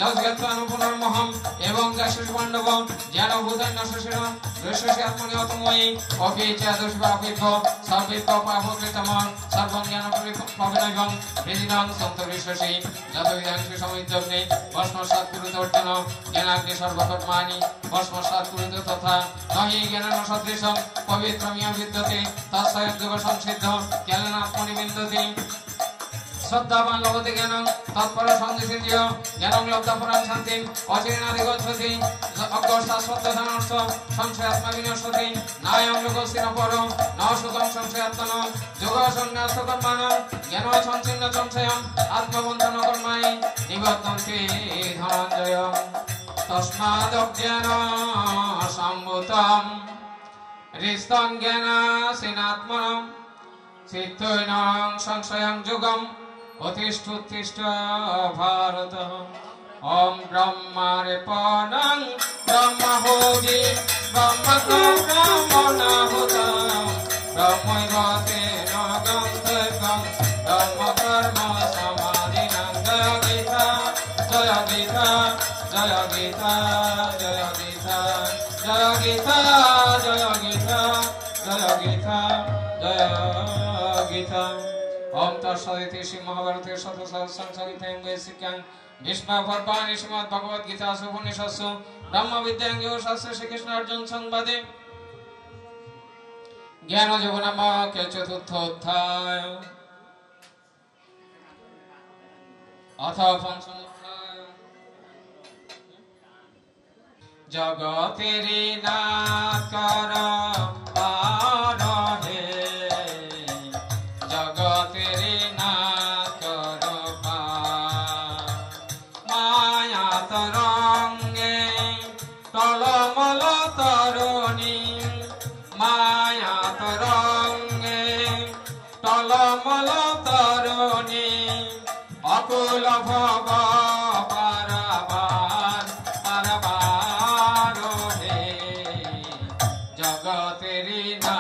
যজ্ঞানুপুনর্মহম এবং যশস্য পাণ্ডব জ্ঞান ভূতান্য শশির দৃশ্যসি আত্মনি অতময়ী অপেচা দুষ্পাপিভ্য সর্বিভ্য পাপকৃতম সর্বং জ্ঞান পরিপাবনৈবং হৃদিনাং সন্তরিষ্যসি যতবিধাংশি সমিত্যগ্নি ভস্মসাৎ কুরুত অর্জুন জ্ঞানাগ্নি সর্বকর্মাণি ভস্মসাৎ কুরুত তথা নহি জ্ঞানেন সদৃশং পবিত্রমিয় বিদ্যতে তৎস্বয়ং যোগ সংসিদ্ধ জ্ঞানেন আত্মনি বিন্দতি শ্রদ্ধাবান লভতে জ্ঞানং তৎপর সন্দেশিন্দ্রিয় জ্ঞানং লব্ধপরাং শান্তিম অচিরেণাদি গচ্ছতি অজ্ঞ শাশ্বত ধনর্ষ সংশয়াত্মা বিনশ্যতি নায়ং লোকস্তিন পরম ন সুতং সংশয়াত্মন যোগ সন্ন্যাস কর্মাণং জ্ঞান সঞ্চিন্ন সংশয়ং আত্মবন্ধন কর্মাণি নিবদ্ধন্তি ধনঞ্জয়ং তস্মাদজ্ঞান সম্ভূতম হৃষ্টং জ্ঞানাসীনাত্মনং চিত্তৈনং সংশয়ং যুগম অতিষ্ঠুত্তিষ্ঠ ভারত ওম ব্রহ্মার্পণং ব্রহ্মহোজি ব্রহ্মণাহুতং ব্রহ্মৈবতেন গন্তব্যং ব্রহ্মকর্ম সমাধিনাং জয় গীতা জয় গীতা জয় গীতা জয় গীতা জয় গীতা জয় গীতা জয় গীতা ओम तत्सदिति श्री महाभारते शतसहस्रं वैशिक्यां भीष्मपर्वाणि श्रीमद् भगवद गीता उपनिषत्सु ब्रह्म विद्यां योगशास्त्रे श्री कृष्ण अर्जुन संवादे ज्ञान योग नामक चतुर्थोऽध्याय अथ पंचमोऽध्याय जगतेरि नाकर অকুল ভব পারাবার পারাবার হে জগতেরি না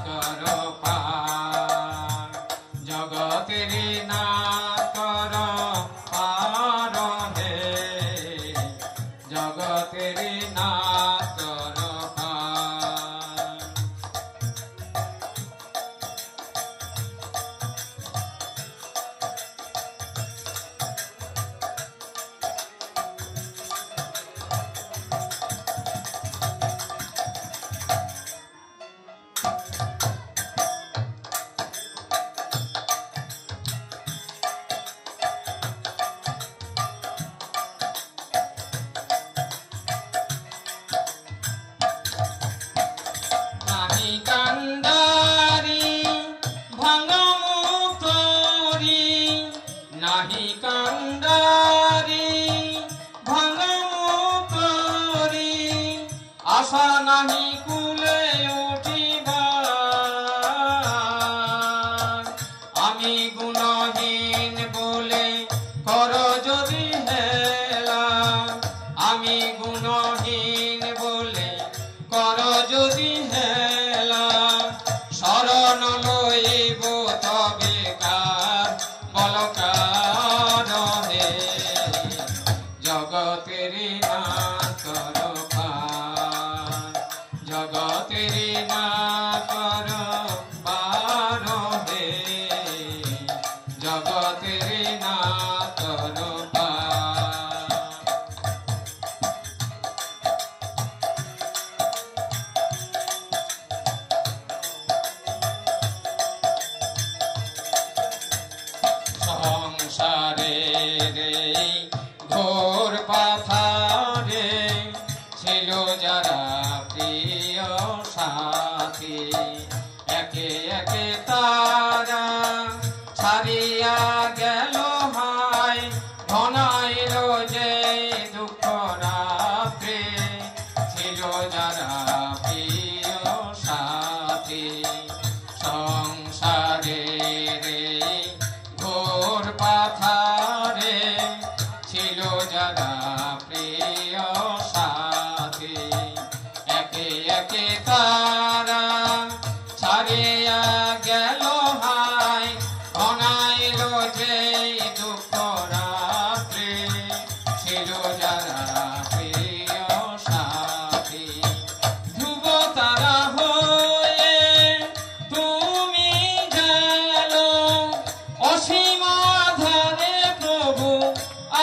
কর পার জগতেরি না কর পার হে জগতেরি না কর পার আশা নাহি কুলে উঠিবার আমি গুণহীন বলে কর যদি হেলা আমি গুণহীন বলে কর যদি হেলা শরণ লইব তবে কার বলকার হে জগতেরি না কর জগতেরি না কর পার হে জগতেরি না কর পার সংসারে রে ঘোর পাথারে গেল হাই ঘনাইল যে দুঃখ রাত্রে ছিল যারা প্রিয় সাথী সংসারে রে ঘোর পাথারে ছিল যারা প্রিয় সাথী একে একে তারা ছাড়িয়া গেল হাই ঘনাইল যে দুঃখ রাত্রে ছিল যারা প্রিয় সাথী ধ্রুব তারা হয়ে তুমি গেল অসীম আধারে প্রভু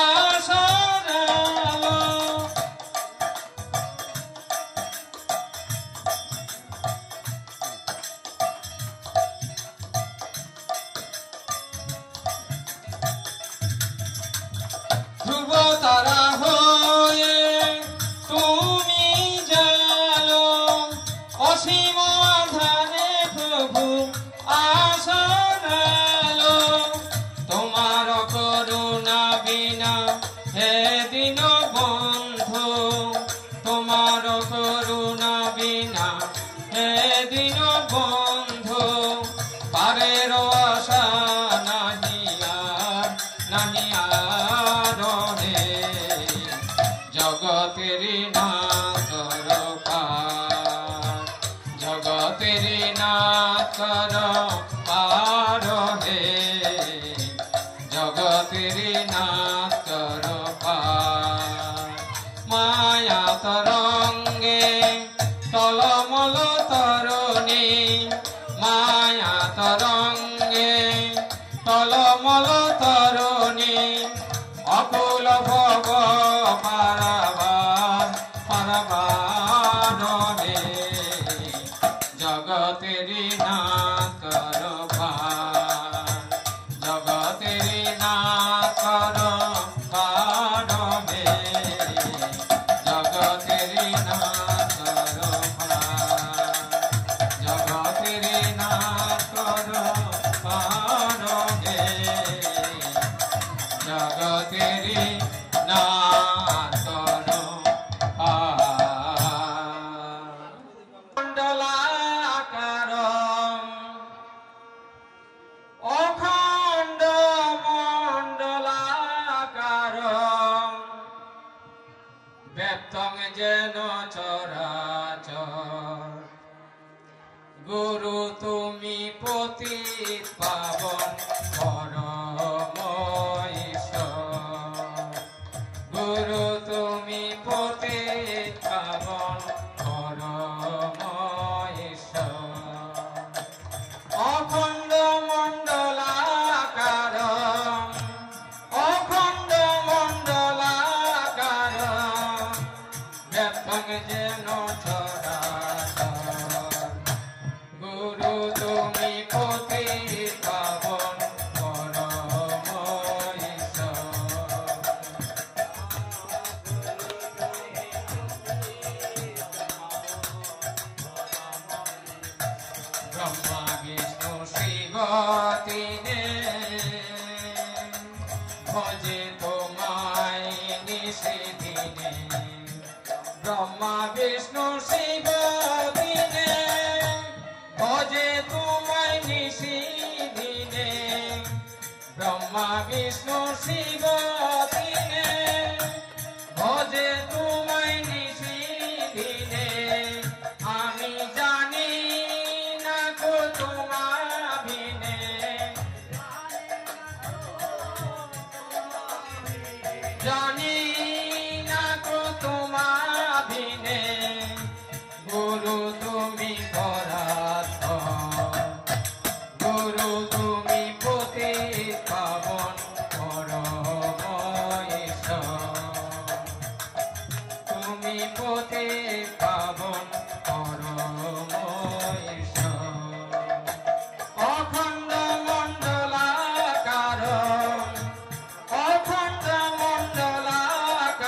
আশার আলো ধ্রুব তারা হয়ে তুমি জানো অসীম আধারে প্রভু আশার আলো তোমার করুণা বিনা হে দিন বন্ধু তোমার করুণা বিনা হে দিন বন্ধু পারের আশা নাহি আর হে জগতের নাথর পার জগতের নাথর পার হে জগতের নাথর পার মায়া তরঙ্গে টলমল তরণী মায়া তরঙ্গে টলমল তরণী অকুল ভব পারাবার পারাবার হে জগতের নাথর পার জগতের নাথর পার হে জগতের নাথর পার জগতের নাথর পার হে জগতের নাথর মণ্ডলাকার অখণ্ড মণ্ডলাকার ব্যক্তং যেন চরাচর গুরু তুমি পতিত পাবন পরম ঈশ্বর গুরু তুমি পতিত পাবন পরম ঈশ্বর অখণ্ড মণ্ডলাকার অখণ্ড মণ্ডলাকার ব্যক্তং যেন চরাচর গুরু তুমি পতিত পাবন পরম ঈশ্বর ব্রহ্মা বিষ্ণু শিব তিনে ভজে তোমায় নিষেদিনে ব্রহ্মা বিষ্ণু শিব তিনে ভজে তোমায় নিষেদিনে ব্রহ্মা বিষ্ণু শিব তিনে ভজে তোমায় নিষেদিনে আমি জানি না কো তোমার বিনে জানি না কো তোমার বিনে গুরু তুমি পরাৎপর গুরু তুমি পতিত পাবন পরম ঈশ্বর তুমি পতিত পাবন পরম ঈশ্বর অখণ্ড মণ্ডলাকার অখণ্ড মণ্ডলাকার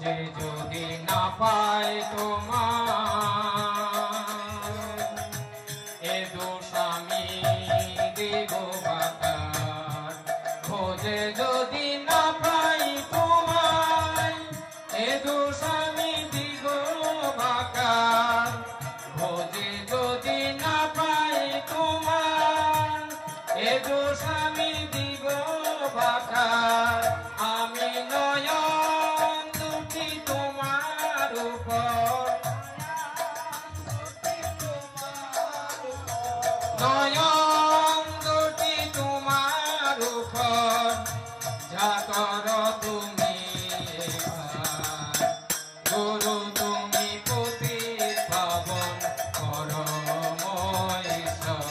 খোঁজে যদি না পাই তোমার এ দোষ আমি দিব বাকার খোঁজে যদি না পাই তোমায় এ দোষ আমি দিব বাকার খোঁজে যদি না পাই তোমার এ দোষ আমি দিব বাকার আমি নয়ন দুটি তোমার উপর নয়ন দুটি তোমার উপর যা কর তুমি এবার গুরু তুমি পতি পাবন পরম ঈশ্বর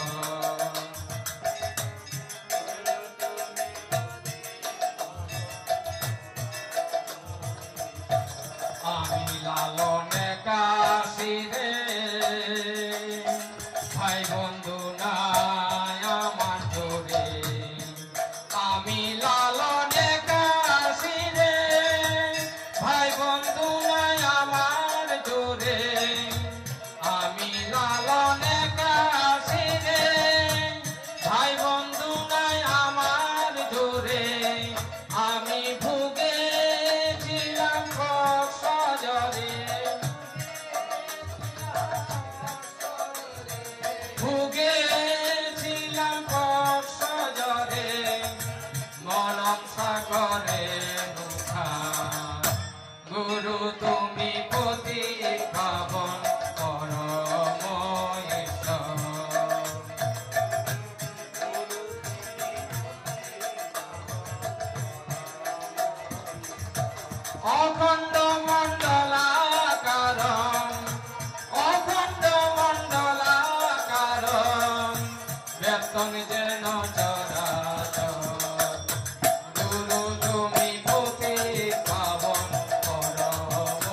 আমি লালনে কাশি রে ভাই বন্ধু নাই আমার জোরে আমি লালনে কাশি রে ভাই বন্ধু নাই আমার জোরে আমি লালনে কাশি রে ভাই বন্ধু নাই আমার জোরে আমি ভুগেছিলাম সজরে ভুগেছিলাম সজরে মরম সাগরে গুরু তুমি পতি পাবন পরম ঈশ্বর অখণ্ড মণ্ডলাকারম অখণ্ড মণ্ডলাকারম ব্যক্তং যেন চরাচর গুরু তুমি পতি পাবন পরম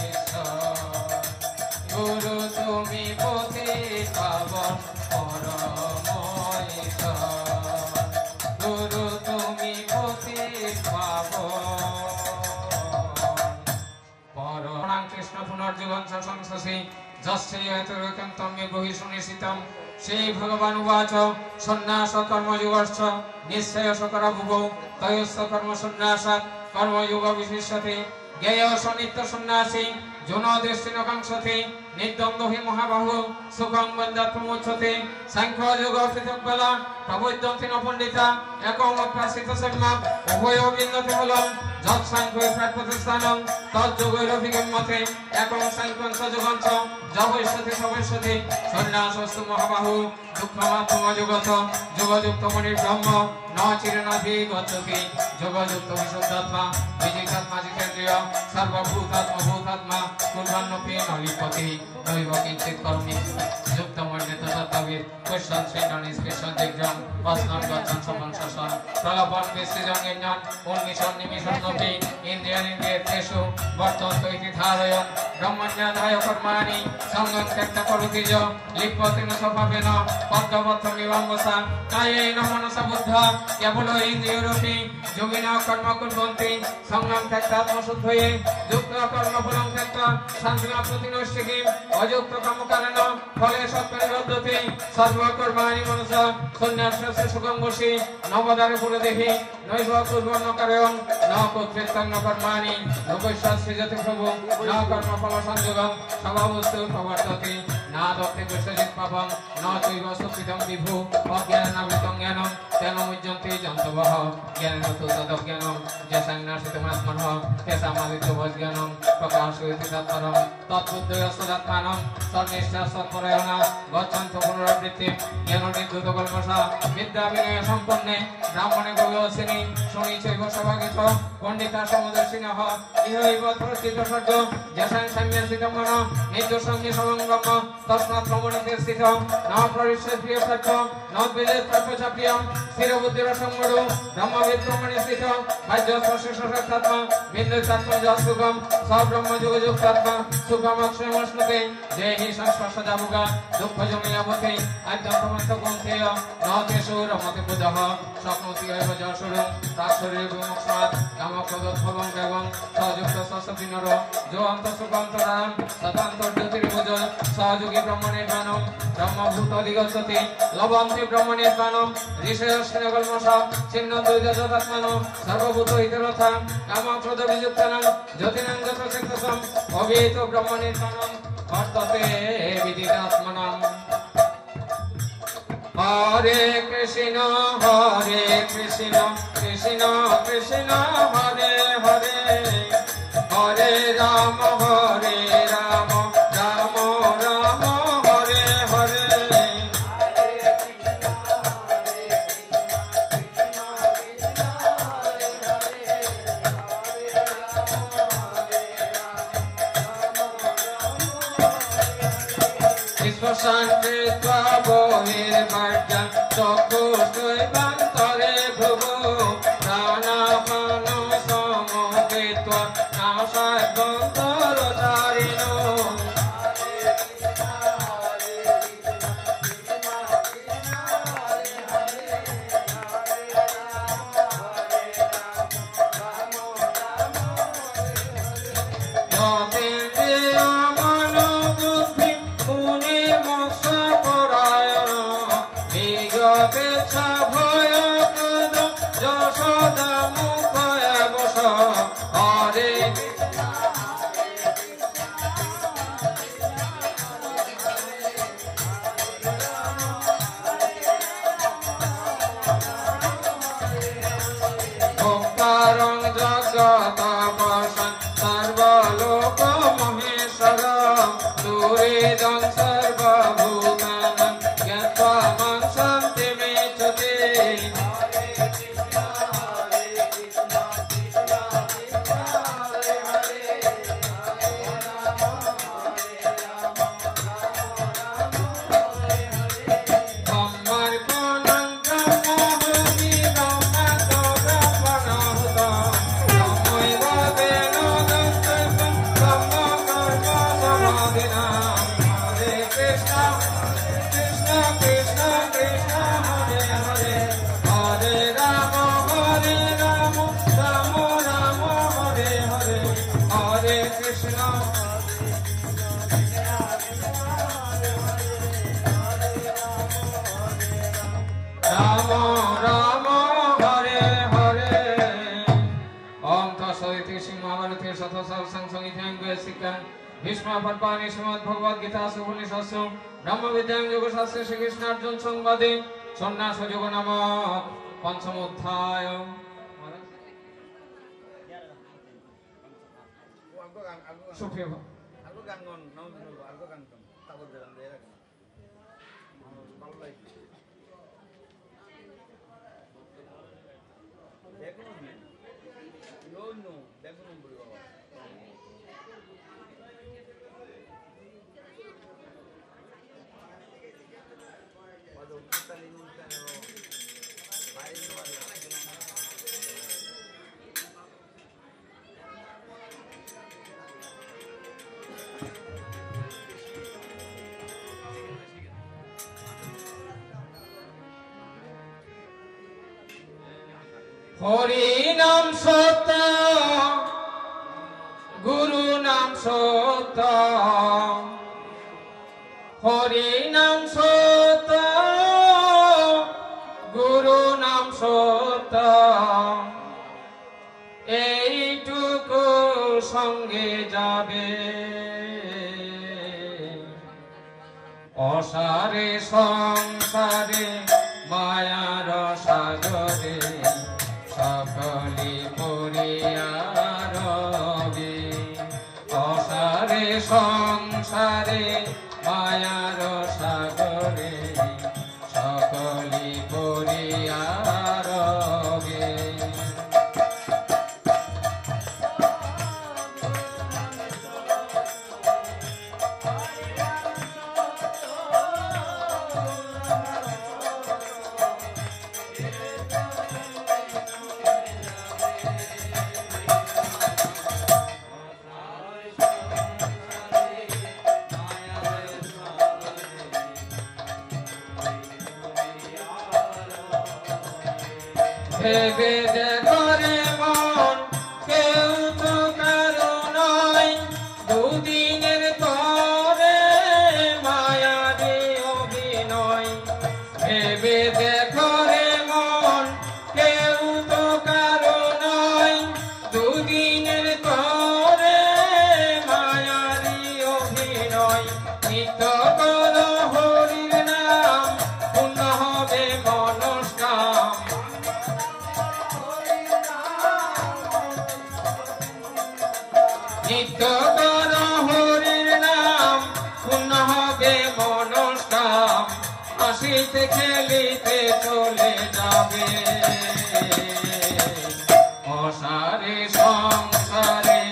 ঈশ্বর গুরু তুমি পতি পাবন পরম ঈশ্বর গুরু তুমি পতি পাবন পরমাং কৃষ্ণ পুনর্জীবন সংসসি যস্যৈতরকন্তম্যে বহি সুনিশ্চিতম সেই ভগবান উবাচ সন্ন্যাস কর্মযোগশ্চ নিশ্চয়স করাভুবো তয়স্য কর্ম সন্ন্যাসাৎ কর্মযোগ বিশিষ্যতে জ্ঞেয় সনিত্য সন্ন্যাসী জনদেশিনকাংক্ষতে নির্দ্বন্দ্ব হি মহাবাহু সুখং বন্দাৎ প্রমোচ্যতে সাংখ্য যোগ পৃথক্বেলা প্রবৈদ্যন্তি ন পণ্ডিতা একম অপ্রাসিত সম্যক উভয় বিন্দতে ফলম যৎ সাংখ্যে প্রাপ্যস্থানং তজ্যোগৈরভিগম্যতে একম সাংখ্যং চ যোগং চ যবৈষ্যতি সবৈষ্যতি সন্ন্যাসস্তু মহাবাহু দুঃখমাত্মযোগত যোগযুক্ত মনির ব্রহ্ম ন চিরনাধিগচ্ছতি যোগযুক্ত বিশুদ্ধাত্মা বিজিতাত্মা জিতেন্দ্রিয় সর্বভূতাত্মা ভূতাত্মা কুর্বান্নপি ন লিপতি দৈব কিঞ্চিৎ কর্মী যুক্তমণ্ডিত তত্ত্ববিদ কুশল শ্রীনিষ্কৃষণ দিগ্জং বস্নং গচ্ছন সপন শশন প্রলপন বিসৃজঙ্গিন্যন উন্মিষণ নিমিষন্নপি ইন্দ্রিয়ানিন্দ্রিয়েতেষু বর্তন্ত ইতি ধারয়ন ব্রহ্মণ্যাদায় কর্মাণি সঙ্গং ত্যক্তা করোতি য লিপ্যতি ন স্বভাবেন পদ্মবদ্ধমিবাম্বসা কায়েন মনসা বুদ্ধা কেবল ইন্দ্রিয়রূপী যোগিনঃ কর্ম কুর্বন্তি সঙ্গং ত্যক্তা আত্মশুদ্ধয়ে যুক্ত কর্মফলং ত্যক্তা শান্তিনা প্রতিনৈষ্ঠিকী অযুক্ত কর্মকারেণ ফলে সৎপরিবদ্ধতে সর্বকর্মাণি মনসা সন্ন্যাসস্য সুখং বসি নবদারে পুরদেহি নৈব কুর্বন্ন কারয়ং ন কর্তৃত্বং ন কর্মাণি লোকস্য সৃজতি প্রভু ন কর্মফল সংযোগং স্বভাবস্তু প্রবর্ততে না দত্তে বিশ্বজিৎ পাপং ন চৈব সুকৃতং বিভু অজ্ঞানাবৃতং জ্ঞানং তেন মুহ্যন্তি যন্তবঃ জ্ঞানেন তু তদজ্ঞানং যেষাং নাশিতমাত্মনঃ তেষামাদিত্যবজ্ঞানং প্রকাশয়তি তৎপরং তৎবুদ্ধয়স্তদাত্মানং সন্নিষ্ঠা সৎপরায়ণা গচ্ছন্ত পুনরাবৃত্তিম জ্ঞাননির্ধূত কল্মষা বিদ্যা বিনয় সম্পন্নে ব্রাহ্মণে গৌরবসিনী শুনিচৈব সভাগিত পণ্ডিতা সমদর্শিনঃ ইহৈব প্রস্থিত স্বর্গ যেষাং সাম্যাসিতং মন নির্দোষঙ্গি সমঙ্গম তস্মাৎ প্রমণিতে স্থিত ন প্রবিশ্যে প্রিয় প্রাপ্য ন বিদেশ প্রাপ্য চ প্রিয়ম স্থিরবুদ্ধির সংগড় ব্রহ্মবিদ প্রমাণে স্থিত বাহ্য স্পর্শ সশক্তাত্মা বিন্দুতাত্মা যৎসুখম সব্রহ্ম যোগযুক্তাত্মা সুখ সুগমক্ষমস্নুতে দেহি সংস্পর্শ যাবুগা দুঃখ জমিয়াবতে আদ্যন্তমন্ত গ্রন্থেয় নতে সুরমতে বুধঃ স্বপ্নতি এব যশুরু তাৎসরে বিমুক্ষ্মাৎ কামক্রোধোদ্ভবং দেবং সযুক্ত সসবিনর যো অন্তঃসুকান্তরাম সতান্তর্জ্যোতির্ভুজ সহযোগী ব্রহ্মনির্বাণম ব্রহ্মভূত অধিগচ্ছতি লবন্তি ব্রহ্মনির্বাণম ঋষয়স্মিনকল্মষ ছিন্ন দ্বৈতযতাত্মানো সর্বভূত হিতরথা কামক্রোধ বিযুক্তানাং জ্যোতিনাং যতচিত্তসম অবিহিত ব্রহ্মনির্বাণম বর্ততে বিদিতাত্মনাম। হরে কৃষ্ণ কৃষ্ণ কৃষ্ণ হরে হরে হরে রাম রাম রাম হরে হরে। বিশ্বশান্তিত্বা বহির্বাহ্যং চক্ষুষ্বৈবান্তরে ভ্রুভো প্রাণাপান সমবেত্বা নাসাভ্যন্তরচারিণো। ব্রহ্মবিদ্যাং শ্রীকৃষ্ণার্জুন সংবাদে সন্ন্যাস যোগ নামক পঞ্চম অধ্যায়। হরি নাম সত্য গুরু নাম সত্য হরি নাম সত্য গুরু নাম সত্য এইটুকু সঙ্গে যাবে অসারে সংসারে মায়ার সাগরে সকলি পরিয়ারবে অসারে সংসারে মায়ার সাগরে সকলি পরিয়ারবে। ভেবে দেখো রে মন কেউ তো কারো নয় দুদিনের তরে মায়ারি অভিনয় ভেবে দেখো রে মন কেউ তো কারো নয় দুদিনের তরে মায়ারি অভিনয় নিত্য কর হরির নাম পূর্ণ হবে মনস্কাম নিত্য কর হরির নাম পূর্ণ হবে মনস্কাম হাসিতে খেলিতে চলে যাবে অসারে সংসারে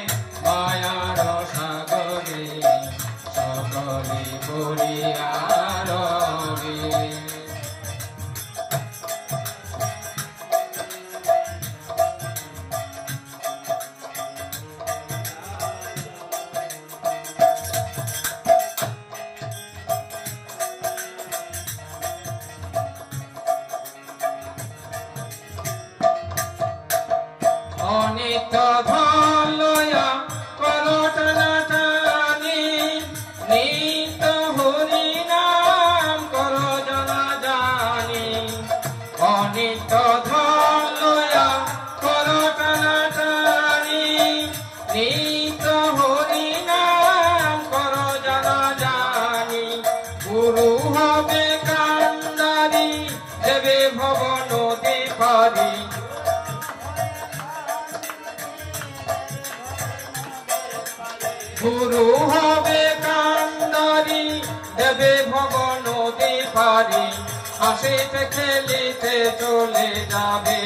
মায়ার সাগরে সকলে পড়িয়া রবে অনিত্য ধন লয়া করো টানাটানি নিত্য হরি নাম করো জানা জানি অনিত্য ধন লয়া করো টানাটানি নিত্য হরি নাম করো জানা জানি গুরু হবে কান্ডারি দেবে ভব নদী পারি গুরু হবে কান্ডারি দেবে ভব নদী পারি হাসিতে খেলিতে চলে যাবে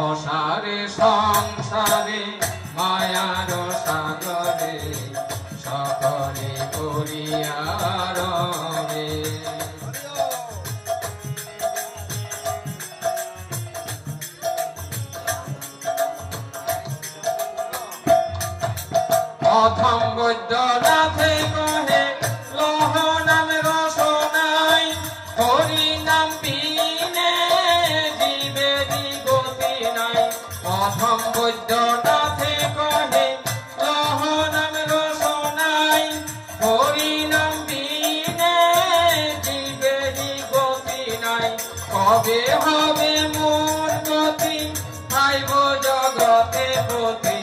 অসারে সংসারে মায়ার সাগরে সকলে পড়িয়া রবে অথম বৈদ্যনাথে কহে লহ নামে রসনাই হরি নাম বিনে জীবেরি গতি নাই অথম বৈদ্যনাথে কহে লহ নামে রসনাই হরি নাম বিনে জীবেরি গতি নাই কবে হবে মোর গতি আইব জগতে প্রতি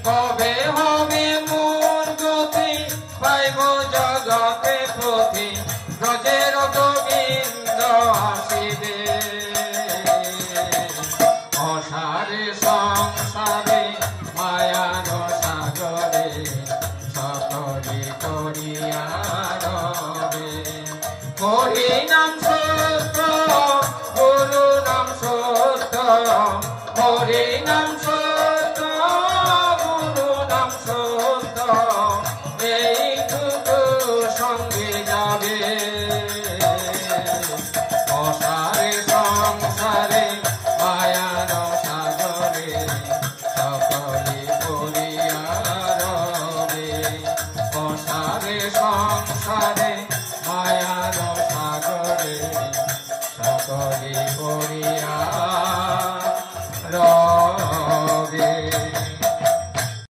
কবে হবে মোর গতি পাইব জগতে প্রতি ব্রজের গোবিন্দ আসিবে অসারে সংসারে মায়ার সাগরে সকলে করিয়া রবে হরি নাম সত্য গুরু নাম সত্য হরি নাম সত্য গুরু নাম সত্য এইটুকু সঙ্গে যাবে অসারে সংসারে মায়ার সাগরে সকলে পড়িয়া রবে অসারে সংসারে মায়ার সাগরে সকলে পড়িয়া রবে